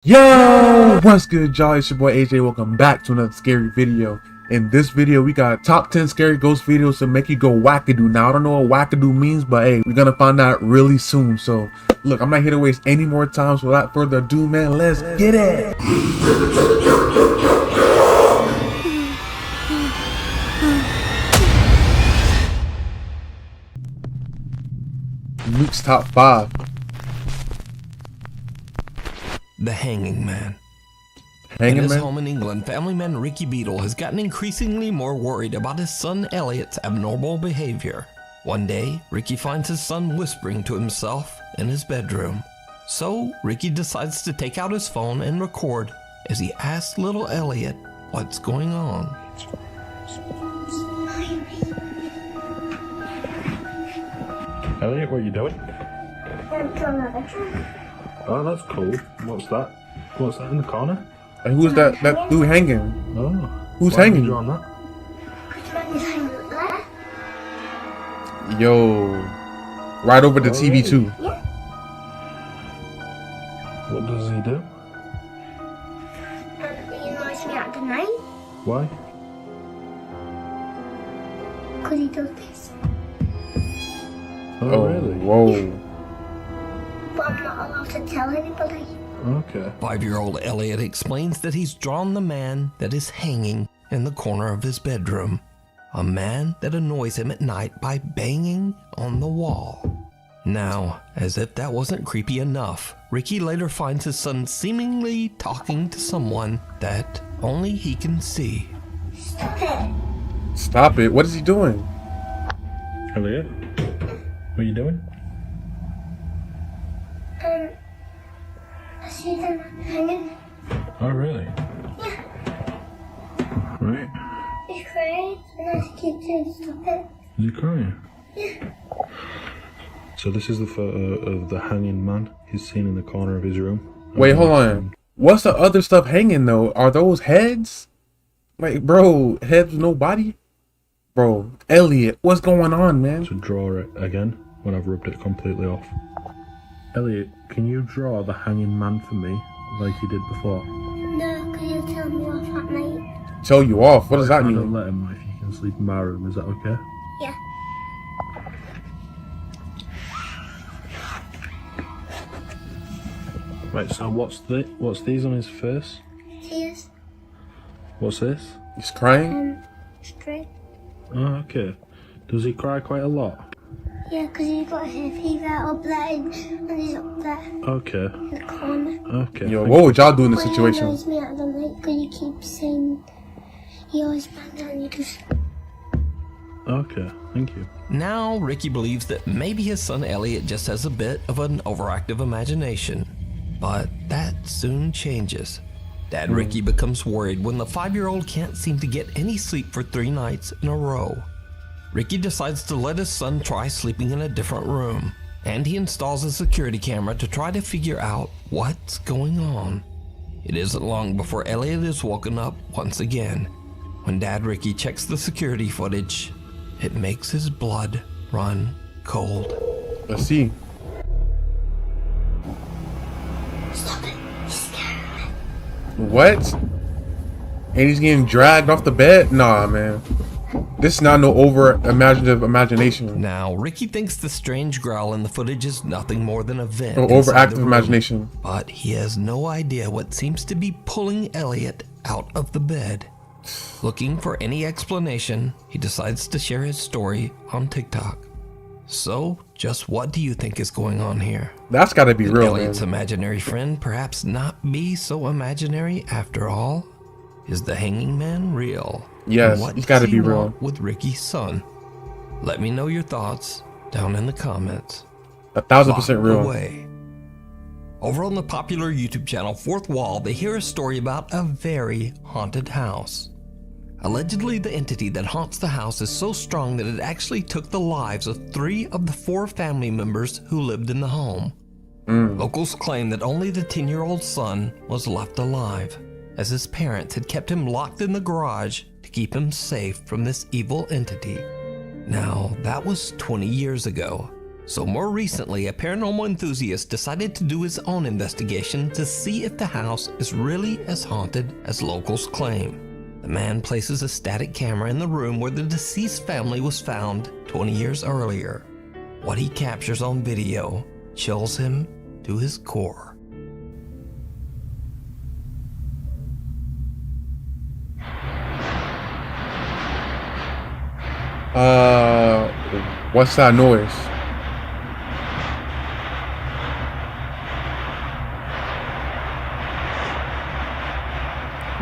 Yo, what's good, y'all? It's your boy AJ. Welcome back to another scary video. In this video, we got top 10 scary ghost videos to make you go wackadoo. Now, I don't know what wackadoo means, but hey, we're gonna find out really soon. So, look, I'm not here to waste any more time. So, without further ado, man, let's get it. Luke's top 5. The Hanging Man. Hanging In his Man? home in England, family man Ricky Beadle has gotten increasingly more worried about his son Elliot's abnormal behavior. One day, Ricky finds his son whispering to himself in his bedroom. So, Ricky decides to take out his phone and record as he asks little Elliot what's going on. Elliot, what are you doing? I'm drawing a bedroom. Oh, that's cool. What's that? What's that in the corner? And who's that dude hanging? Oh. Who's Why have hanging? you drawn that? Could you make this hang up there? Yo, right over the TV too. Yeah. What does he do? He annoys me at the night Why? because he does this. Oh, really? Whoa. But I'm not allowed to tell anybody. Okay. 5-year-old Elliot explains that he's drawn the man that is hanging in the corner of his bedroom. A man that annoys him at night by banging on the wall. Now, as if that wasn't creepy enough, Ricky later finds his son seemingly talking to someone that only he can see. Stop it. Stop it. What is he doing? Elliot, what are you doing? I see them hanging. Oh, really? Yeah. Right. He's crying and I keep saying stop it. Is he crying? Yeah. So this is the photo of the hanging man he's seen in the corner of his room. Wait, hold on. What's the other stuff hanging though? Are those heads? Like, bro, heads with no body? Bro, Elliot, what's going on, man? To draw it again when I've rubbed it completely off. Elliot, can you draw the hanging man for me like you did before? No, because he'll tell me off at night. Tell you off. What does that I don't mean? let him if you can sleep in my room. Is that okay? Yeah. Right. So what's these on his face? Tears. What's this? He's crying? Straight. Oh, okay. Does he cry quite a lot? Yeah, because he's got hay fever up there and he's up there Okay. in the corner. Okay. Yo, what would y'all do in this But situation? He annoys me at the night because he keeps saying he always bangs and he just... Okay. Thank you. Now, Ricky believes that maybe his son Elliot just has a bit of an overactive imagination. But that soon changes. Dad Ricky becomes worried when the 5-year-old can't seem to get any sleep for 3 nights in a row. Ricky decides to let his son try sleeping in a different room, and he installs a security camera to try to figure out what's going on. It isn't long before Elliot is woken up once again. When Dad Ricky checks the security footage, it makes his blood run cold. Let's see. Stop it. He's scaring me. What? And he's getting dragged off the bed? Nah, man. This is not no over-imaginative imagination. Now, Ricky thinks the strange growl in the footage is nothing more than a vent. No inside the overactive room, imagination. But he has no idea what seems to be pulling Elliot out of the bed. Looking for any explanation, he decides to share his story on TikTok. So, just what do you think is going on here? That's gotta be Could real, Elliot's man. imaginary friend perhaps not be so imaginary after all? Is the hanging man real? Yes, And what he's gotta does he be real. want with Ricky's son? Let me know your thoughts down in the comments. 1000% Locked real. away. Over on the popular YouTube channel Fourth Wall, they hear a story about a very haunted house. Allegedly, the entity that haunts the house is so strong that it actually took the lives of 3 of the 4 family members who lived in the home. Locals claim that only the 10-year-old son was left alive, as his parents had kept him locked in the garage to keep him safe from this evil entity. Now, that was 20 years ago, So more recently, a paranormal enthusiast decided to do his own investigation to see if the house is really as haunted as locals claim. The man places a static camera in the room where the deceased family was found 20 years earlier. What he captures on video chills him to his core. What's that noise?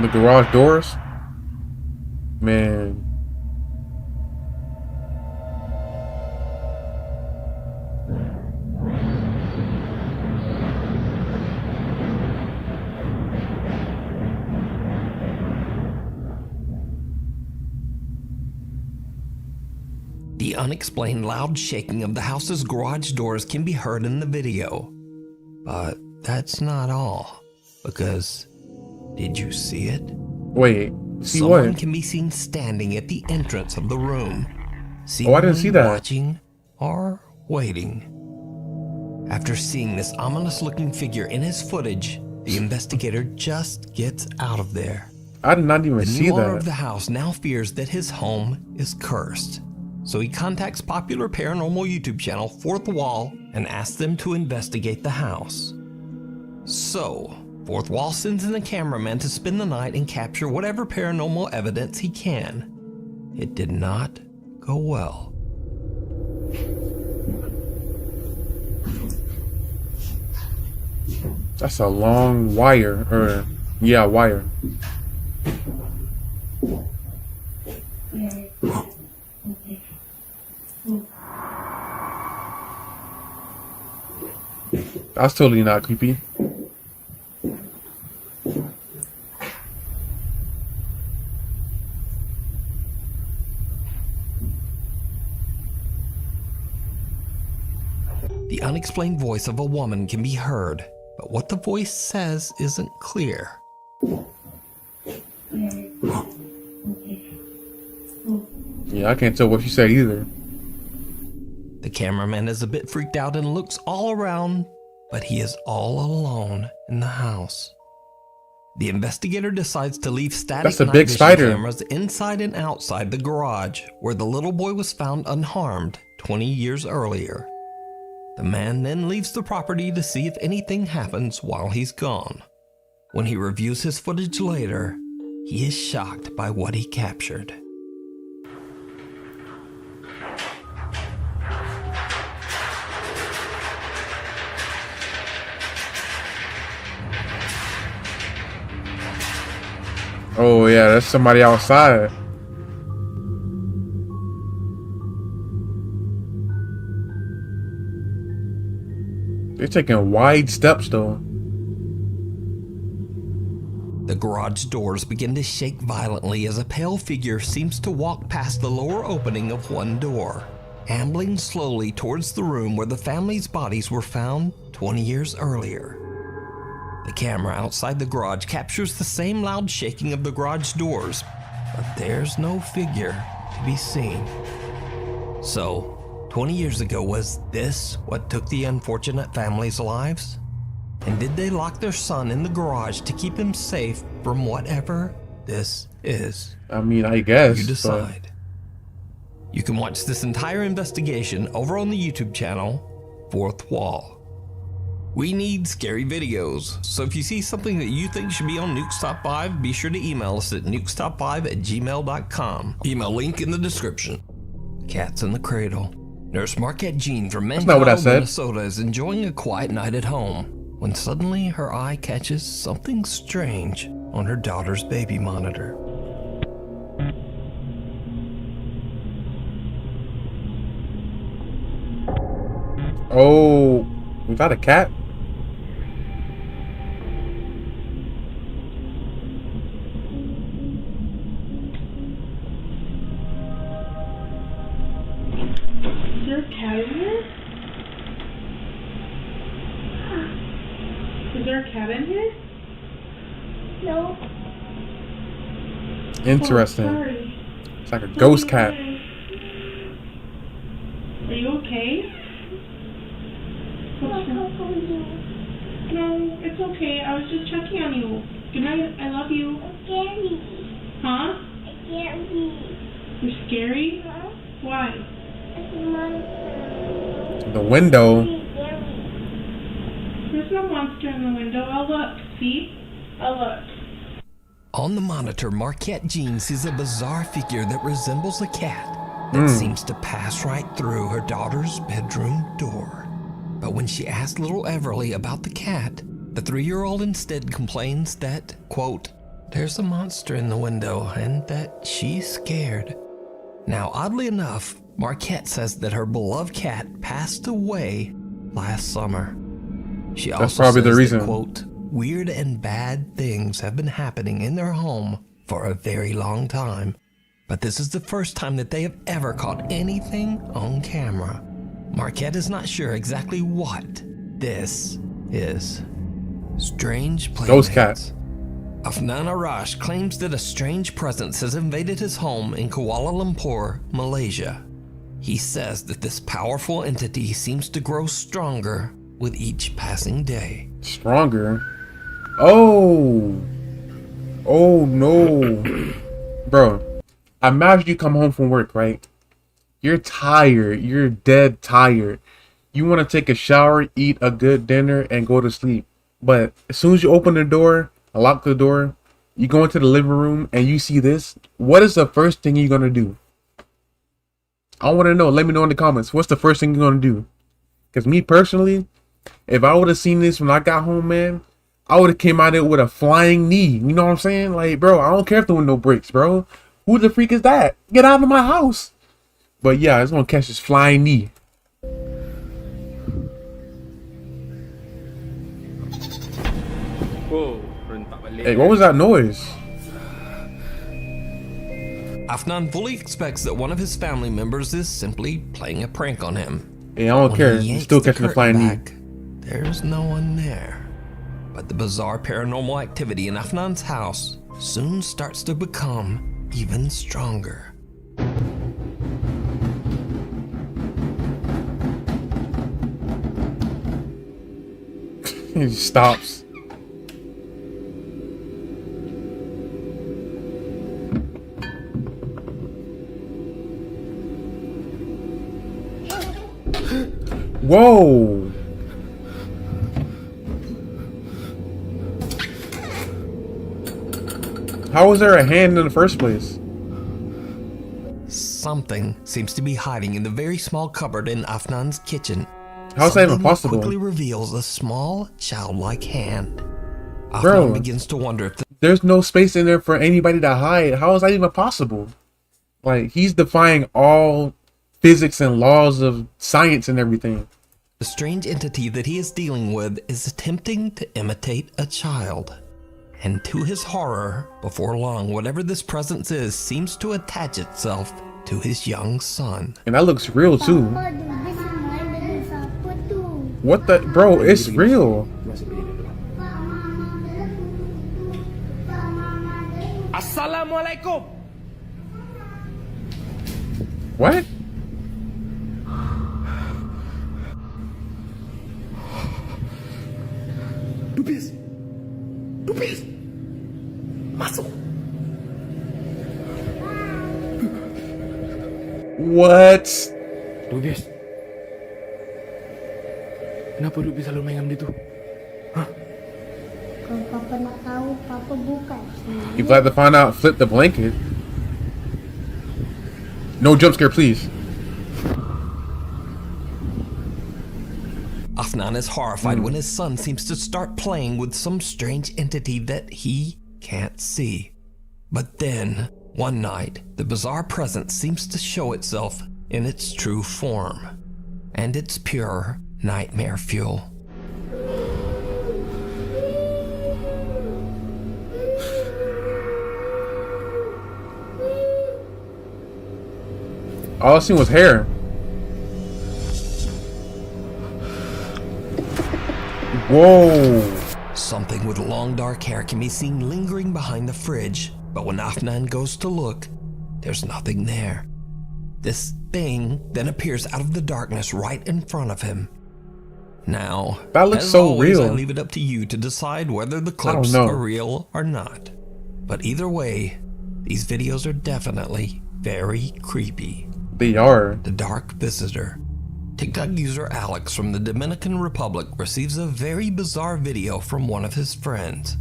The garage doors? Man. The unexplained loud shaking of the house's garage doors can be heard in the video. But that's not all, because did you see it? Wait, see Someone what? can be seen standing at the entrance of the room. Oh, I didn't see that. Watching or waiting. After seeing this ominous-looking figure in his footage, the investigator just gets out of there. I did not even see The owner of that. the house now fears that his home is cursed. So he contacts popular paranormal YouTube channel Fourth Wall and asks them to investigate the house. So, Fourth Wall sends in a cameraman to spend the night and capture whatever paranormal evidence he can. It did not go well. That's a long wire, or yeah, wire. That's totally not creepy. The unexplained voice of a woman can be heard, but what the voice says isn't clear. Yeah, I can't tell what she said either. The cameraman is a bit freaked out and looks all around, but he is all alone in the house. The investigator decides to leave static That's a night big vision spider. cameras inside and outside the garage where the little boy was found unharmed 20 years earlier. The man then leaves the property to see if anything happens while he's gone. When he reviews his footage later, he is shocked by what he captured. Oh yeah, that's somebody outside. They're taking wide steps though. The garage doors begin to shake violently as a pale figure seems to walk past the lower opening of one door, ambling slowly towards the room where the family's bodies were found 20 years earlier. The camera outside the garage captures the same loud shaking of the garage doors, but there's no figure to be seen. So, 20 years ago, was this what took the unfortunate family's lives? And did they lock their son in the garage to keep him safe from whatever this is? I mean, I guess. You but decide. You can watch this entire investigation over on the YouTube channel, Fourth Wall. We need scary videos, so if you see something that you think should be on Nuke's Top 5, be sure to email us at nukestop5@gmail.com. Email link in the description. Cats in the Cradle. Nurse Marquette Jean from not what I Mankato, said. Minnesota is enjoying a quiet night at home when suddenly her eye catches something strange on her daughter's baby monitor. Oh, we got a cat? Is there a cat in here? Is there a cat in here? No. Interesting. Oh, sorry. It's like a ghost cat. Are you okay? No, it's okay. I was just checking on you. Good night. I love you. Scary. Huh? Scary. You're scary? Huh? Why? It's a monster. The window. Scary. There's no monster in the window. I'll look. See? I'll look. On the monitor, Marquette Jean sees a bizarre figure that resembles a cat that seems to pass right through her daughter's bedroom door. But when she asks little Everly about the cat, the 3-year-old instead complains that, quote, there's a monster in the window and that she's scared. Now, oddly enough, Marquette says that her beloved cat passed away last summer. She That's also probably says the reason. that, quote, weird and bad things have been happening in their home for a very long time. But this is the first time that they have ever caught anything on camera. Marquette is not sure exactly what this is. Strange playmates. Ghost cat. Afnan Arash claims that a strange presence has invaded his home in Kuala Lumpur, Malaysia. He says that this powerful entity seems to grow stronger with each passing day. Stronger? Oh no. Bro, imagine you come home from work, right? You're tired. You're dead tired. You want to take a shower, eat a good dinner, and go to sleep. But as soon as you open the door, lock the door, you go into the living room and you see this, what is the first thing you're going to do? I want to know. Let me know in the comments. What's the first thing you're going to do? Because me personally, if I would have seen this when I got home, man, I would have came out of it with a flying knee. You know what I'm saying? Like, bro, I don't care if the window breaks, bro. Who the freak is that? Get out of my house. But yeah, it's going to catch this flying knee. Hey, what was that noise? Afnan fully expects that one of his family members is simply playing a prank on him. Hey, I don't care. When he He's yanks still the catching the curtain flying knee. back, there's no one there. But the bizarre paranormal activity in Afnan's house soon starts to become even stronger. He stops. Whoa. How was there a hand in the first place? Something seems to be hiding in the very small cupboard in Afnan's kitchen. How's that even Something that possible? quickly reveals a small, childlike hand. Afnan Bro. begins to wonder if There's no space in there for anybody to hide. How is that even possible? Like, he's defying all physics and laws of science and everything. the strange entity that he is dealing with is attempting to imitate a child. And to his horror, before long, whatever this presence is seems to attach itself to his young son. And that looks real too. Papa, this is mine dengan siapa tu? What the, bro, it's real. Assalamualaikum. What? Dubis. Dubis. Masuk. What? Dubis. Kenapa Dubis selalu main dengan dia tu? Kalau Papa nak tahu, Papa bukan. If you like to find out, flip the blanket. No jump scare, please. Afnan is horrified when his son seems to start playing with some strange entity that he can't see. But then, one night, the bizarre presence seems to show itself in its true form. And it's pure nightmare fuel. All I seen was hair. Whoa. Something with long dark hair can be seen lingering behind the fridge, but when Afnan goes to look, there's nothing there. This thing then appears out of the darkness right in front of him. Now, That looks as so always, I real. leave it up to you to decide whether the clips know. are real or not. But either way, these videos are definitely very creepy. They are. The Dark Visitor. TikTok user Alex from the Dominican Republic receives a very bizarre video from one of his friends.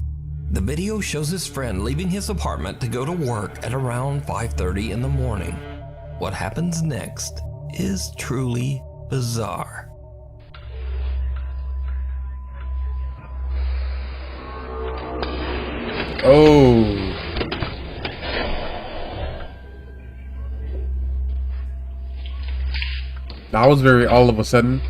The video shows his friend leaving his apartment to go to work at around 5:30 in the morning. What happens next is truly bizarre. Oh. That was very all of a sudden.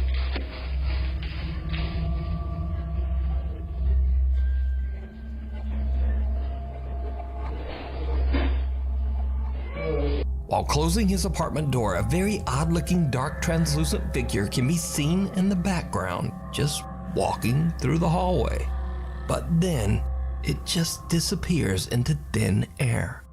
While closing his apartment door, a very odd-looking dark translucent figure can be seen in the background, just walking through the hallway. But then, it just disappears into thin air.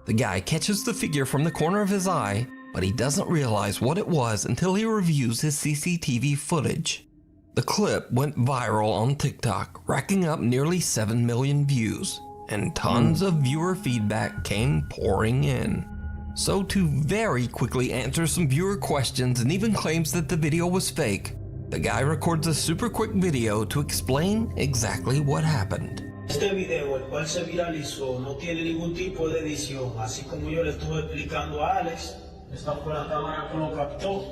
The guy catches the figure from the corner of his eye, but he doesn't realize what it was until he reviews his CCTV footage. The clip went viral on TikTok, racking up nearly 7 million views, and tons of viewer feedback came pouring in. So to very quickly answer some viewer questions and even claims that the video was fake, the guy records a super quick video to explain exactly what happened. Este video, el cual se viralizó, no tiene ningún tipo de edición, así como yo le estuve explicando a Alex. Esta fue la cámara que lo captó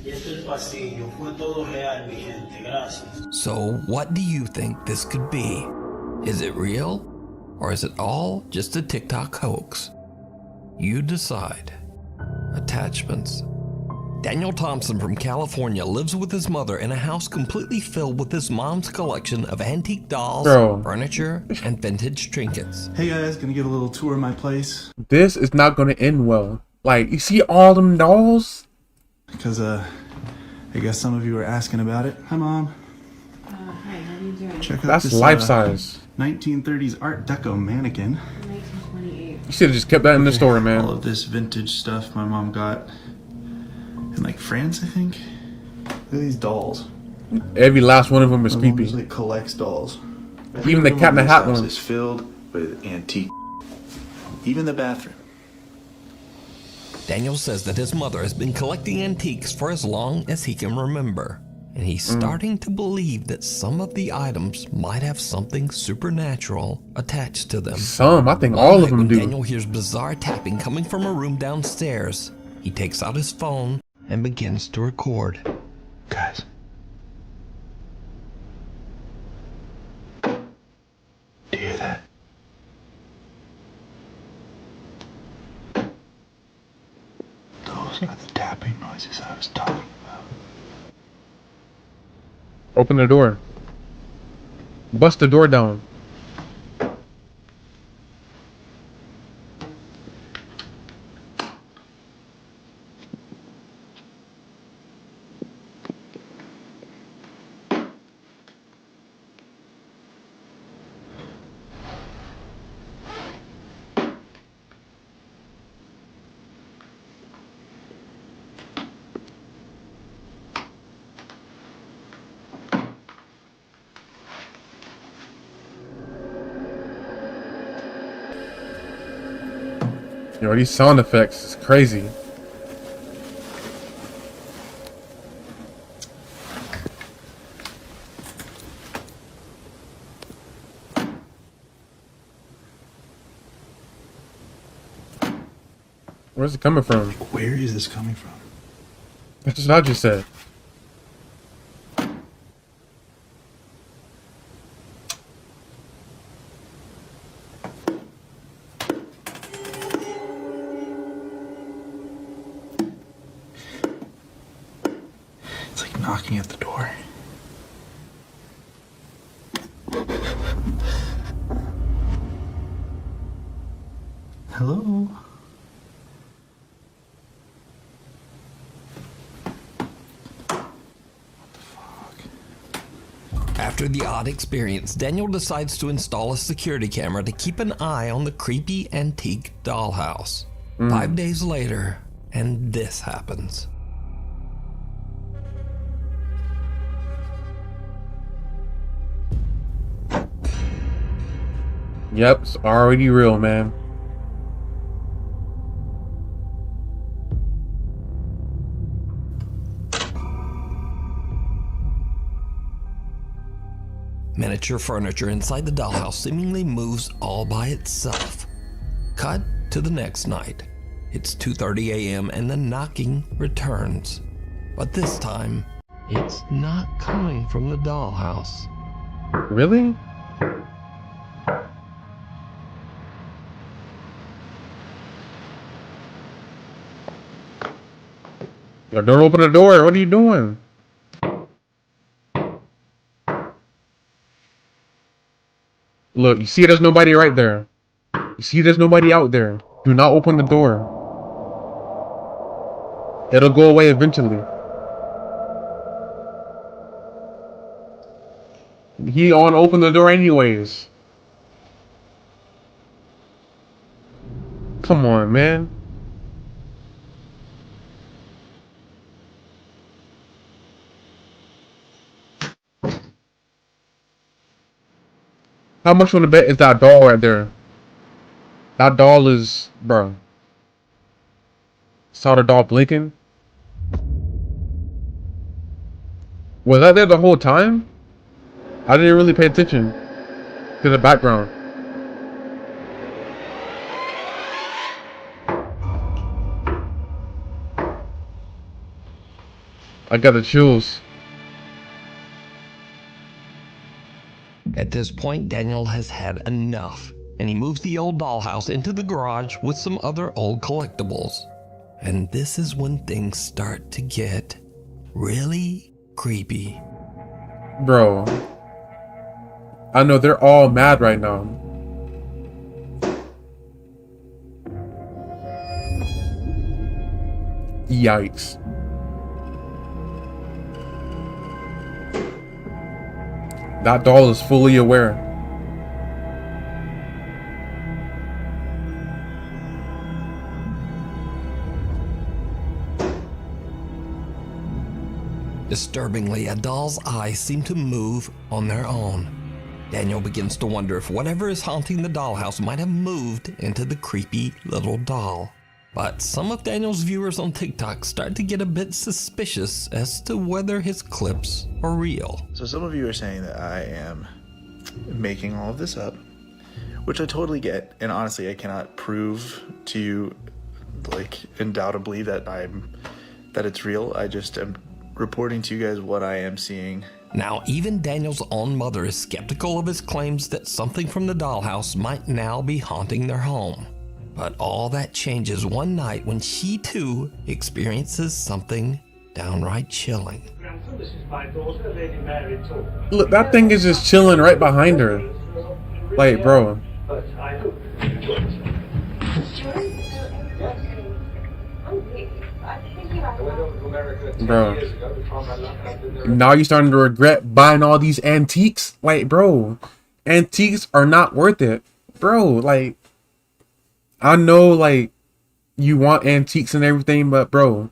y este es el pasillo. Fue todo real, mi gente. Gracias. So what do you think this could be? Is it real? Or is it all just a TikTok hoax? You decide. Attachments. Daniel Thompson from California lives with his mother in a house completely filled with his mom's collection of antique dolls, furniture, and vintage trinkets. Hey guys, gonna give a little tour of my place. This is not gonna end well. Like, you see all them dolls? Because, I guess some of you were asking about it. Hi, Mom. Hi, how are you doing? Check out That's this life size. 1930s Art Deco mannequin. 1928. You should have just kept that in the store, All man. of this vintage stuff my mom got in, like, France, I think. Look at these dolls. Every last one of them is My mom creepy. just, like, collects dolls. Even the Every Cat in the room Hat this house one. is filled with antique. Even the bathroom. Daniel says that his mother has been collecting antiques for as long as he can remember, and he's starting to believe that some of the items might have something supernatural attached to them. Some, I think One all night of them when do. Daniel hears bizarre tapping coming from a room downstairs, he takes out his phone and begins to record. Guys. Do you hear that? Those are the tapping noises I was talking about. Open the door. Bust the door down. Yo, these sound effects is crazy. Where's it coming from? Where is this coming from? That's what I just said. It's like knocking at the door. Hello? After the odd experience, Daniel decides to install a security camera to keep an eye on the creepy antique dollhouse. 5 days later, and this happens. Yep, it's already real, man. Miniature furniture inside the dollhouse seemingly moves all by itself. Cut to the next night. It's 2:30 a.m. and the knocking returns. But this time, it's not coming from the dollhouse. Really? Yo, don't open the door. What are you doing? Look, you see there's nobody right there. You see there's nobody out there. Do not open the door. It'll go away eventually. He on open the door anyways. Come on, man. How much on the bet is that doll right there? That doll is, bro. Saw the doll blinking. Was that there the whole time? I didn't really pay attention to the background. I got the chills. At this point, Daniel has had enough, and he moves the old dollhouse into the garage with some other old collectibles. And this is when things start to get really creepy. Bro, I know they're all mad right now. Yikes. That doll is fully aware. Disturbingly, a doll's eyes seem to move on their own. Daniel begins to wonder if whatever is haunting the dollhouse might have moved into the creepy little doll. But some of Daniel's viewers on TikTok start to get a bit suspicious as to whether his clips are real. So some of you are saying that I am making all of this up, which I totally get, and honestly I cannot prove to you, like, undoubtedly that it's real. I just am reporting to you guys what I am seeing. Now, even Daniel's own mother is skeptical of his claims that something from the dollhouse might now be haunting their home. But all that changes one night when she too experiences something downright chilling. Look, that thing is just chilling right behind her. Like, bro. Bro. Now you're starting to regret buying all these antiques? Like, bro. Antiques are not worth it. Bro, like, I know, like, you want antiques and everything, but, bro,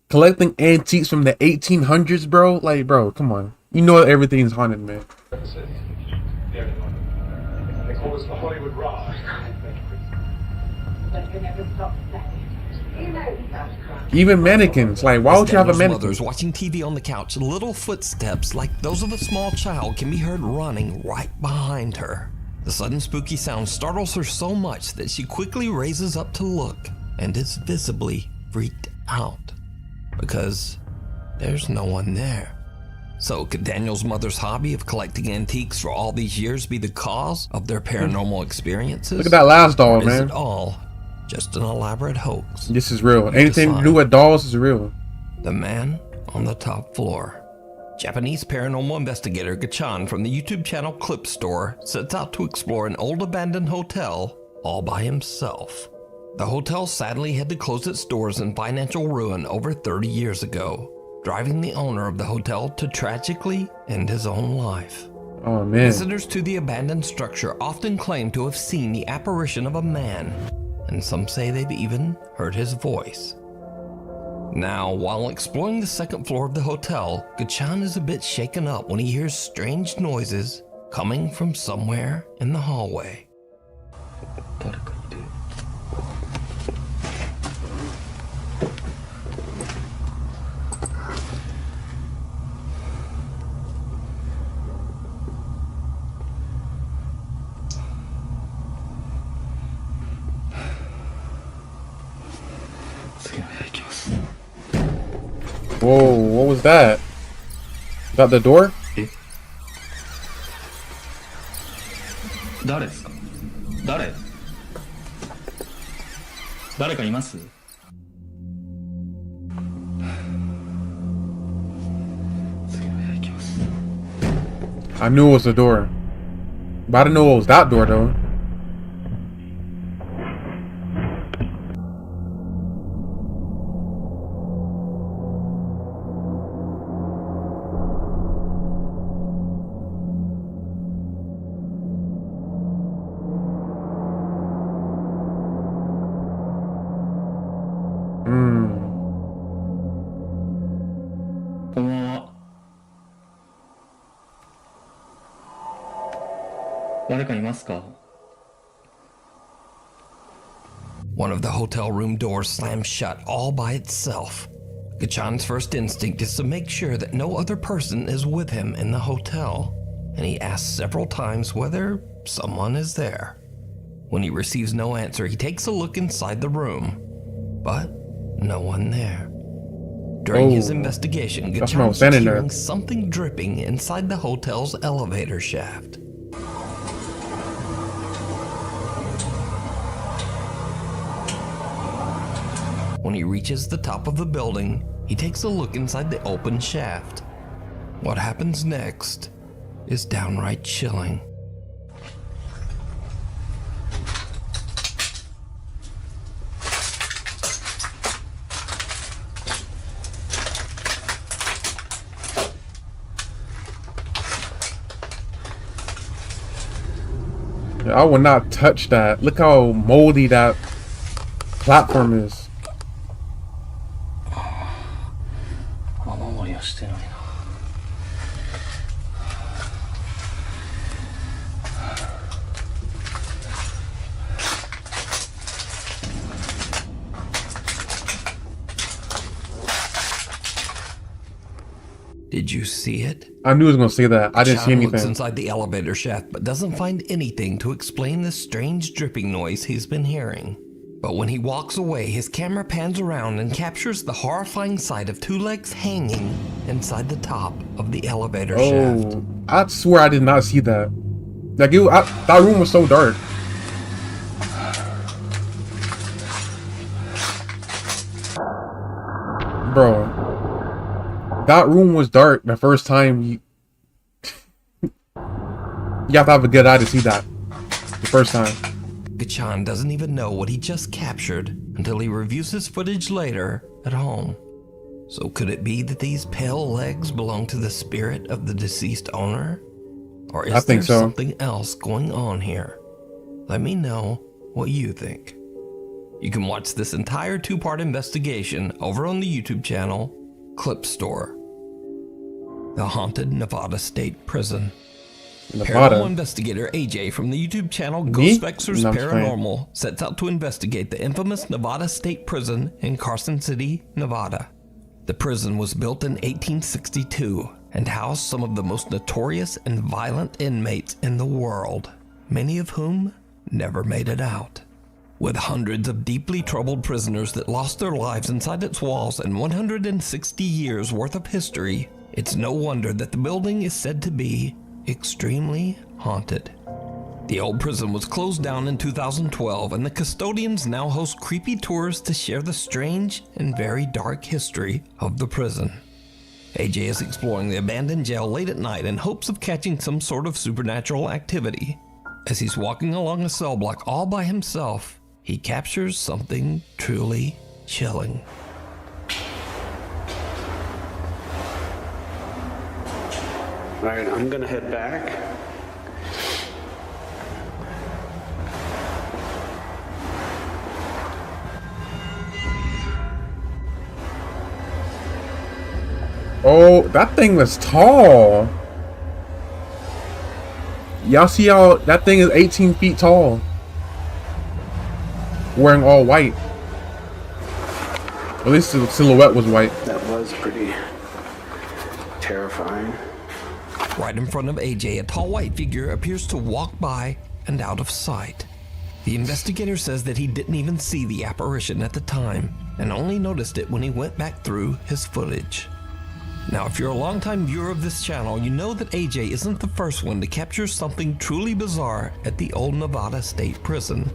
collecting antiques from the 1800s, bro, like, bro, come on. You know everything's haunted, man. They call us the Hollywood Rock. Even mannequins, like, why would you have a mannequin? Mother's watching TV on the couch. Little footsteps, like those of a small child, can be heard running right behind her. The sudden spooky sound startles her so much that she quickly raises up to look and is visibly freaked out because there's no one there. So could Daniel's mother's hobby of collecting antiques for all these years be the cause of their paranormal experiences? Look at that last doll, or is man. it all just an elaborate hoax? This is real. Anything to do with dolls is real. The man on the top floor. Japanese paranormal investigator Gachan from the YouTube channel Clip Store sets out to explore an old abandoned hotel all by himself. The hotel sadly had to close its doors in financial ruin over 30 years ago, driving the owner of the hotel to tragically end his own life. Oh, man. Visitors to the abandoned structure often claim to have seen the apparition of a man, and some say they've even heard his voice. Now, while exploring the second floor of the hotel, Gachan is a bit shaken up when he hears strange noises coming from somewhere in the hallway. Whoa, what was that? Is that the door? 誰ですか？誰？誰かいます？ I knew it was the door. But I didn't know it was that door though. One of the hotel room doors slams shut all by itself. Gachan's first instinct is to make sure that no other person is with him in the hotel, and he asks several times whether someone is there. When he receives no answer, he takes a look inside the room, but no one there. During his investigation, Gachan is hearing something dripping inside the hotel's elevator shaft. When he reaches the top of the building, he takes a look inside the open shaft. What happens next is downright chilling. I would not touch that. Look how moldy that platform is. Did you see it? I knew it was going to say that. I didn't see Gachan looks anything. inside the elevator shaft but doesn't find anything to explain the strange dripping noise he's been hearing. But when he walks away, his camera pans around and captures the horrifying sight of two legs hanging inside the top of the elevator shaft. I swear I did not see that. Like that room was so dark. Bro. That room was dark the first time you have to have a good eye to see that. The first time. Gachan doesn't even know what he just captured until he reviews his footage later at home. So could it be that these pale legs belong to the spirit of the deceased owner? Or is there something else going on here? Let me know what you think. You can watch this entire 2-part investigation over on the YouTube channel Clip Store. The Haunted Nevada State Prison. Paranormal investigator AJ from the YouTube channel Ghost Vexers Paranormal sets out to investigate the infamous Nevada State Prison in Carson City, Nevada. The prison was built in 1862 and housed some of the most notorious and violent inmates in the world, many of whom never made it out. With hundreds of deeply troubled prisoners that lost their lives inside its walls and 160 years worth of history, it's no wonder that the building is said to be extremely haunted. The old prison was closed down in 2012, and the custodians now host creepy tours to share the strange and very dark history of the prison. AJ is exploring the abandoned jail late at night in hopes of catching some sort of supernatural activity. As he's walking along a cell block all by himself, he captures something truly chilling. Alright, I'm gonna head back. Oh, that thing was tall. Y'all see how that thing is 18 feet tall? Wearing all white. At least the silhouette was white. That was pretty terrifying. Right in front of AJ, a tall white figure appears to walk by and out of sight. The investigator says that he didn't even see the apparition at the time, and only noticed it when he went back through his footage. Now, if you're a longtime viewer of this channel, you know that AJ isn't the first one to capture something truly bizarre at the old Nevada State Prison.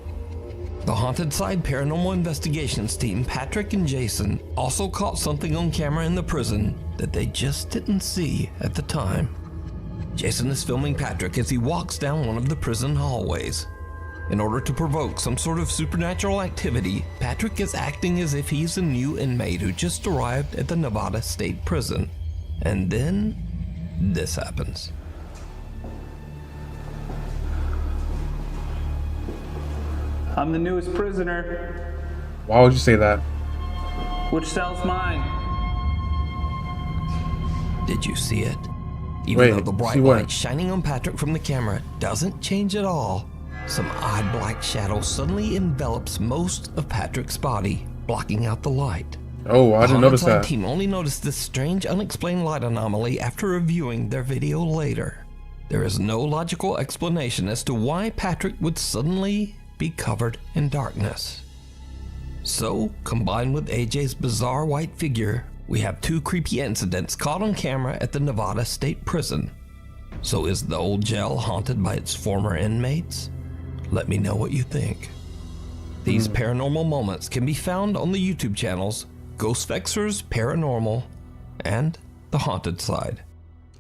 The Haunted Side Paranormal Investigations team, Patrick and Jason, also caught something on camera in the prison that they just didn't see at the time. Jason is filming Patrick as he walks down one of the prison hallways. In order to provoke some sort of supernatural activity, Patrick is acting as if he's a new inmate who just arrived at the Nevada State Prison. And then, this happens. I'm the newest prisoner. Why would you say that? Which cell's mine? Did you see it? Even though the see bright what? light shining on Patrick from the camera doesn't change at all, some odd black shadow suddenly envelops most of Patrick's body, blocking out the light. Oh, I didn't notice The Haunted Side that. team only noticed this strange, unexplained light anomaly after reviewing their video later. There is no logical explanation as to why Patrick would suddenly be covered in darkness. So, combined with AJ's bizarre white figure, we have two creepy incidents caught on camera at the Nevada State Prison. So is the old jail haunted by its former inmates? Let me know what you think. These paranormal moments can be found on the YouTube channels Ghost Vexers Paranormal and The Haunted Side.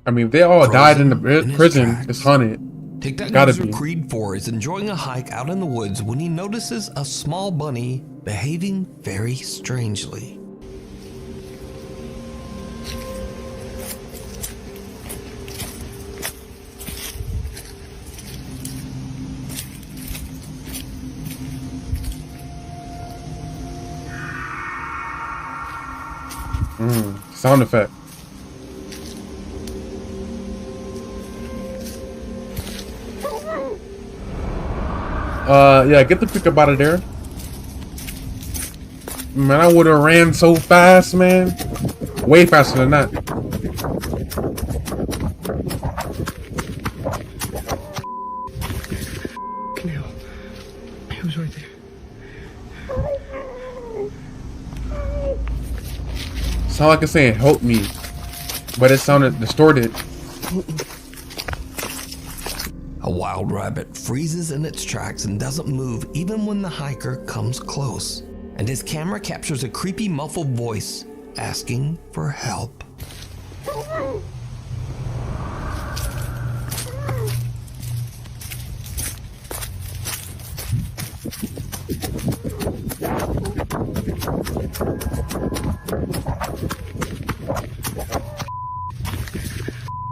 I mean, if they all died in the his prison, tracks. it's haunted. TikTok Gotta user be. Creed 4 is enjoying a hike out in the woods when he notices a small bunny behaving very strangely. Sound effect. Yeah, get the pickup out of there. Man, I would have ran so fast, man. Way faster than that. Cleo, he was right there. Sound like it's saying help me, but it sounded distorted. A wild rabbit freezes in its tracks and doesn't move even when the hiker comes close. And his camera captures a creepy muffled voice asking for help.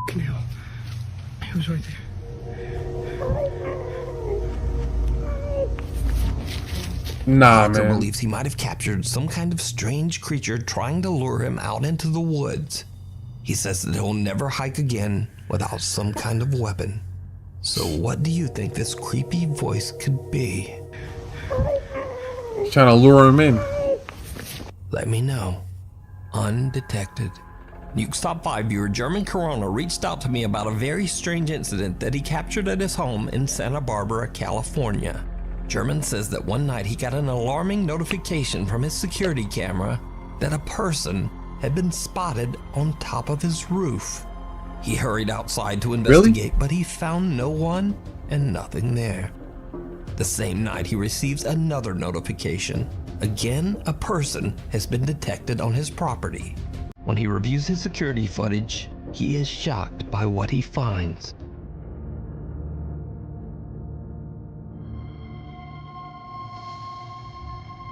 Cleo, he was right there. Nah, Hiker man. believes he might have captured some kind of strange creature trying to lure him out into the woods. He says that he'll never hike again without some kind of weapon. So what do you think this creepy voice could be? Trying to lure him in. Let me know. Undetected. Nuke's Top 5 viewer German Corona reached out to me about a very strange incident that he captured at his home in Santa Barbara, California. German says that one night he got an alarming notification from his security camera that a person had been spotted on top of his roof. He hurried outside to investigate, but he found no one and nothing there. The same night he receives another notification. Again, a person has been detected on his property. When he reviews his security footage, he is shocked by what he finds.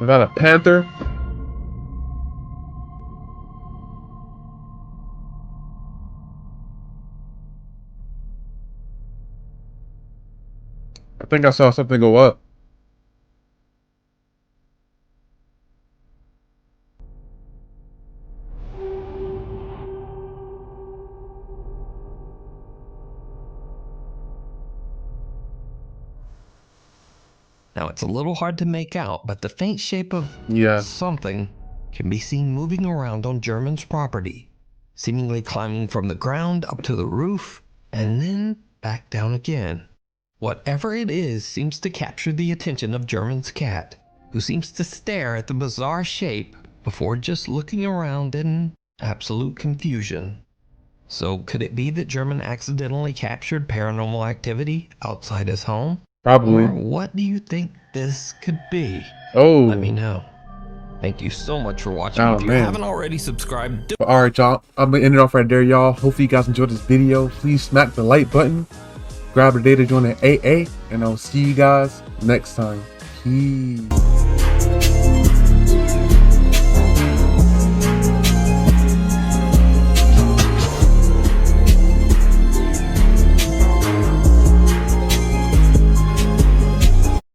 Was that a panther? I think I saw something go up. Now it's a little hard to make out, but the faint shape of something can be seen moving around on German's property, seemingly climbing from the ground up to the roof and then back down again. Whatever it is seems to capture the attention of German's cat, who seems to stare at the bizarre shape before just looking around in absolute confusion. So could it be that German accidentally captured paranormal activity outside his home? Probably. Or what do you think this could be? Oh. Let me know. Thank you so much for watching. Oh, if you man. haven't already subscribed, But alright, y'all, I'm gonna end it off right there, y'all. Hopefully you guys enjoyed this video. Please smack the like button, grab a day to join the AA, and I'll see you guys next time. Peace.